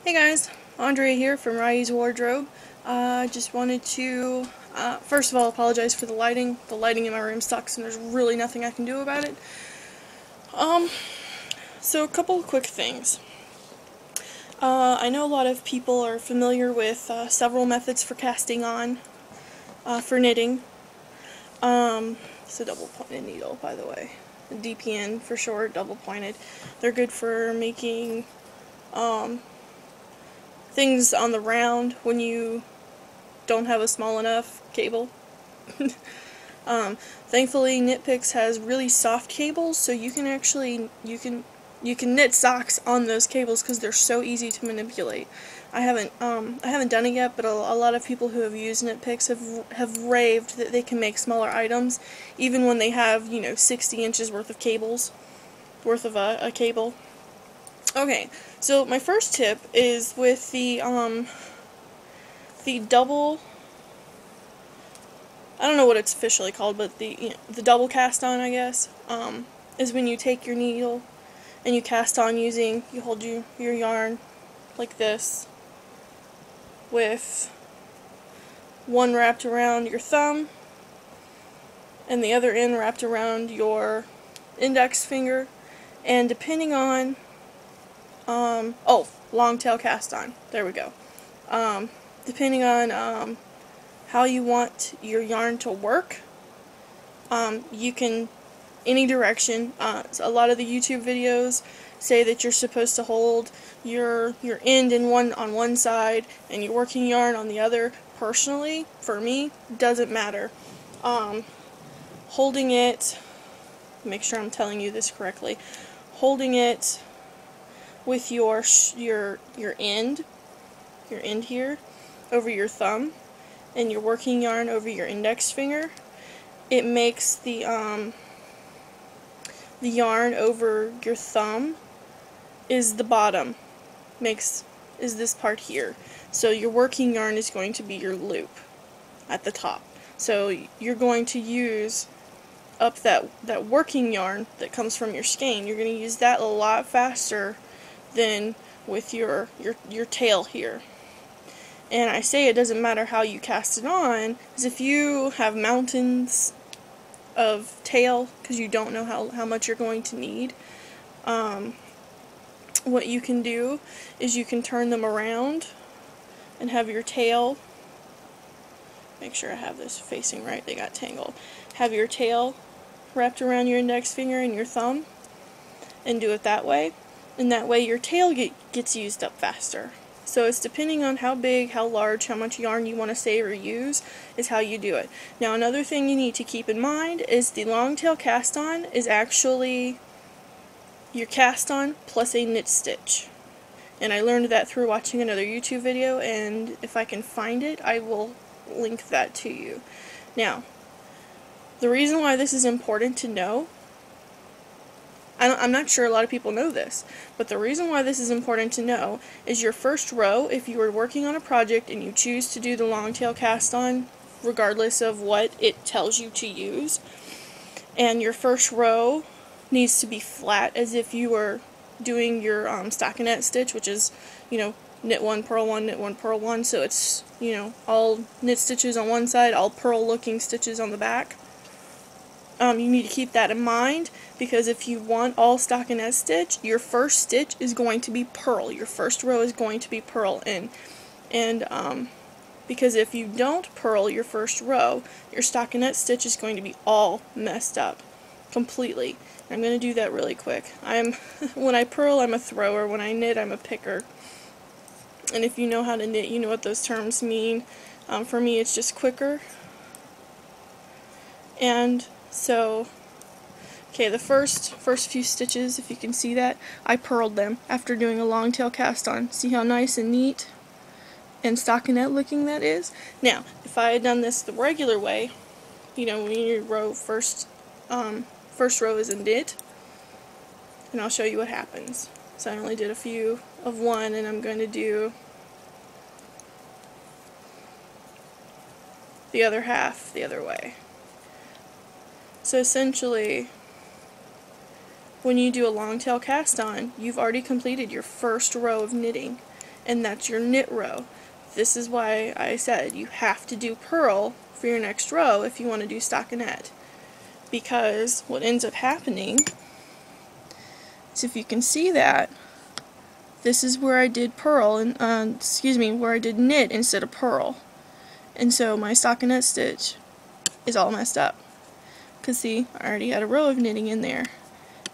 Hey guys, Andrea here from Rai's Wardrobe. Just wanted to, first of all, apologize for the lighting. The lighting in my room sucks and there's really nothing I can do about it. Um, so a couple of quick things. I know a lot of people are familiar with several methods for casting on, for knitting. It's a double-pointed needle, by the way. DPN for short, double-pointed. They're good for making, things on the round when you don't have a small enough cable. Thankfully, Knit Picks has really soft cables, so you can actually you can knit socks on those cables because they're so easy to manipulate. I haven't done it yet, but a lot of people who have used Knit Picks have raved that they can make smaller items, even when they have 60 inches worth of cables, a cable. Okay, so my first tip is with the double, I don't know what it's officially called, but the double cast on, I guess, is when you take your needle and you cast on you hold your yarn like this, with one wrapped around your thumb and the other end wrapped around your index finger, and depending on, long tail cast on, there we go. Depending on, how you want your yarn to work, you can, any direction. A lot of the YouTube videos say that you're supposed to hold your end on one side and your working yarn on the other. Personally, for me, doesn't matter. Holding it, make sure I'm telling you this correctly, holding it with your end here over your thumb and your working yarn over your index finger, it makes the yarn over your thumb is the bottom, is this part here. So your working yarn is going to be your loop at the top. So you're going to use up that working yarn that comes from your skein. You're going to use that a lot faster than with your tail here. And I say it doesn't matter how you cast it on, because if you have mountains of tail, because you don't know how much you're going to need, what you can do is you can turn them around and have your tail, make sure I have this facing right, they got tangled, have your tail wrapped around your index finger and your thumb, and do it that way, and that way your tail gets used up faster. So it's depending on how big, how large, how much yarn you want to save or use is how you do it. Now another thing you need to keep in mind is the long tail cast on is actually your cast on plus a knit stitch. And I learned that through watching another YouTube video, and if I can find it, I will link that to you. Now, the reason why this is important to know, I'm not sure a lot of people know this, but the reason why this is important to know is your first row, if you are working on a project and you choose to do the long tail cast on, regardless of what it tells you to use, and your first row needs to be flat as if you were doing your stockinette stitch, which is, knit one, purl one, knit one, purl one, so it's, all knit stitches on one side, all purl looking stitches on the back. You need to keep that in mind, because if you want all stockinette stitch, your first stitch is going to be purl. Your first row is going to be purl in. And because if you don't purl your first row, your stockinette stitch is going to be all messed up completely. I'm going to do that really quick. When I purl, I'm a thrower. When I knit, I'm a picker. And if you know how to knit, you know what those terms mean. For me, it's just quicker. And so, okay, the first few stitches, if you can see that, I purled them after doing a long tail cast on. See how nice and neat and stockinette looking that is? Now, if I had done this the regular way, when your row first row is in knit, and I'll show you what happens. So I only did a few of one, and I'm going to do the other half the other way. So essentially, when you do a long tail cast on, you've already completed your first row of knitting. and that's your knit row. This is why I said you have to do purl for your next row if you want to do stockinette, because what ends up happening is, if you can see that, this is where I did purl, and where I did knit instead of purl, and so my stockinette stitch is all messed up. Because see, I already had a row of knitting in there,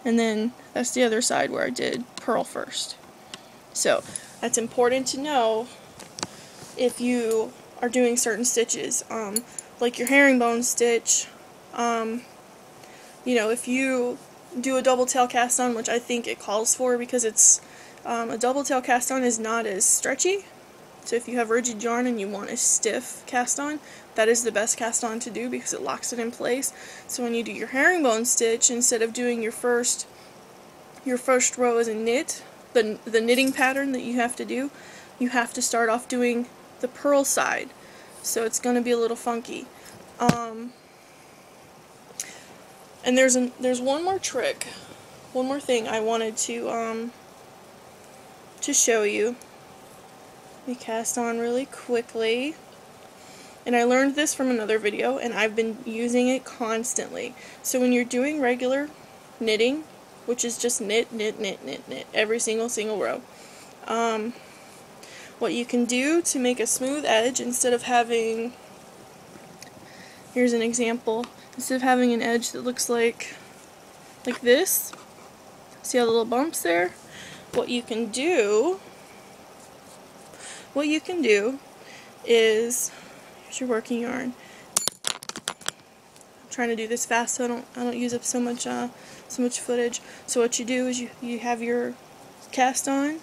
and then that's the other side where I did purl first. So that's important to know if you are doing certain stitches, like your herringbone stitch. You know, if you do a double tail cast on, which I think it calls for, because it's a double tail cast on is not as stretchy. So if you have rigid yarn and you want a stiff cast on, that is the best cast on to do because it locks it in place. So when you do your herringbone stitch, instead of doing your first row as a knit, the knitting pattern that you have to do, you have to start off doing the purl side. So it's going to be a little funky. And there's one more trick, one more thing I wanted to show you. Let me cast on really quickly. And I learned this from another video, and I've been using it constantly. So when you're doing regular knitting, which is just knit, knit, knit, knit, knit, every single row, what you can do to make a smooth edge, instead of having, here's an example, instead of having an edge that looks like this, see all the little bumps there? What you can do is, here's your working yarn. I'm trying to do this fast so I don't use up so much footage. So what you do is you have your cast on,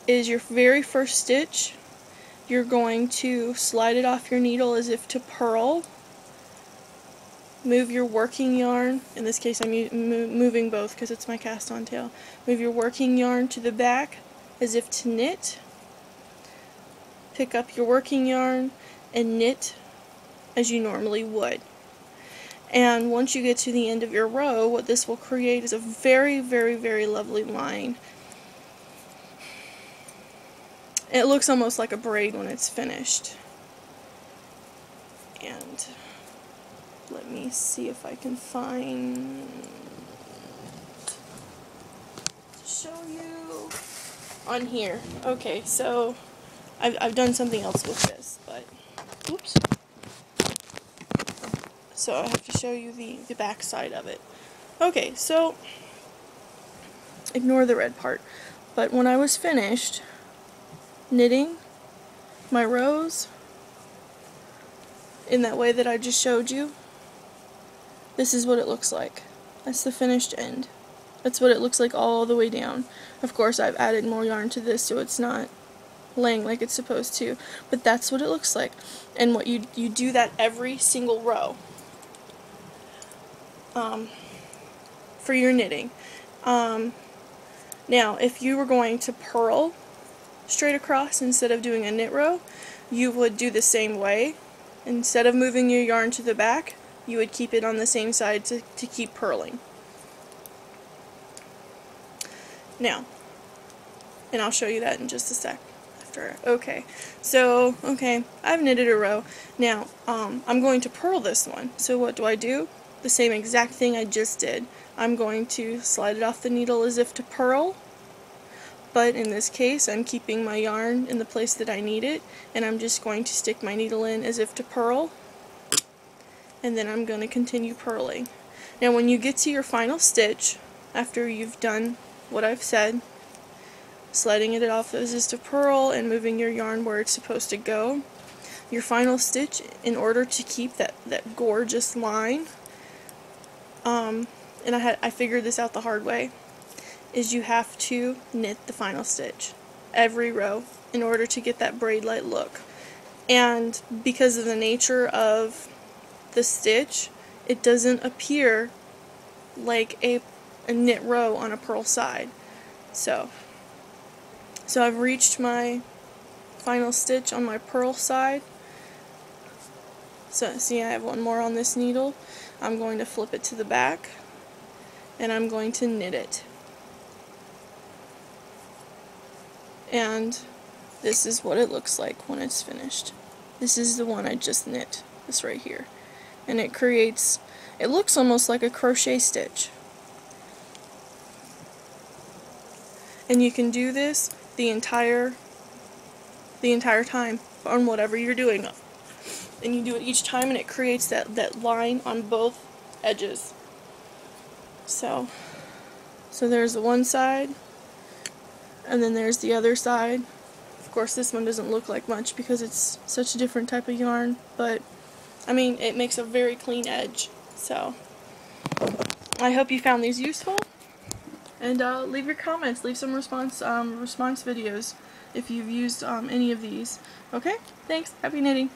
is your very first stitch, you're going to slide it off your needle as if to purl. Move your working yarn, in this case I'm moving both because it's my cast on tail. Move your working yarn to the back as if to knit. Pick up your working yarn and knit as you normally would. And once you get to the end of your row, what this will create is a very, very, very lovely line. It looks almost like a braid when it's finished. And let me see if I can find to show you on here. Okay, so I've done something else with this, but oops. So I have to show you the back side of it. Okay, so ignore the red part. But when I was finished knitting my rows in that way that I just showed you, this is what it looks like. That's the finished end. That's what it looks like all the way down. Of course, I've added more yarn to this so it's not laying like it's supposed to, but that's what it looks like. And what you do that every single row for your knitting. Now, if you were going to purl straight across instead of doing a knit row, you would do the same way. Instead of moving your yarn to the back, you would keep it on the same side to keep purling. Now, and I'll show you that in just a sec. Okay, so, I've knitted a row. Now, I'm going to purl this one. So what do? The same exact thing I just did. I'm going to slide it off the needle as if to purl, but in this case I'm keeping my yarn in the place that I need it, and I'm just going to stick my needle in as if to purl, and then I'm going to continue purling. Now when you get to your final stitch, after you've done what I've said, sliding it off as if to purl and moving your yarn where it's supposed to go, your final stitch, in order to keep that gorgeous line, and I figured this out the hard way, is you have to knit the final stitch every row in order to get that braid-like look. And because of the nature of the stitch, it doesn't appear like a knit row on a purl side. So I've reached my final stitch on my purl side. So see, I have one more on this needle. I'm going to flip it to the back, and I'm going to knit it. And this is what it looks like when it's finished. This is the one I just knit, this right here. And it creates, it looks almost like a crochet stitch. And you can do this the entire time on whatever you're doing. And you do it each time and it creates that line on both edges. So there's the one side, and then there's the other side. Of course, this one doesn't look like much because it's such a different type of yarn, but I mean, it makes a very clean edge. So I hope you found these useful, and leave your comments, leave some response videos if you've used any of these. Okay, thanks, happy knitting.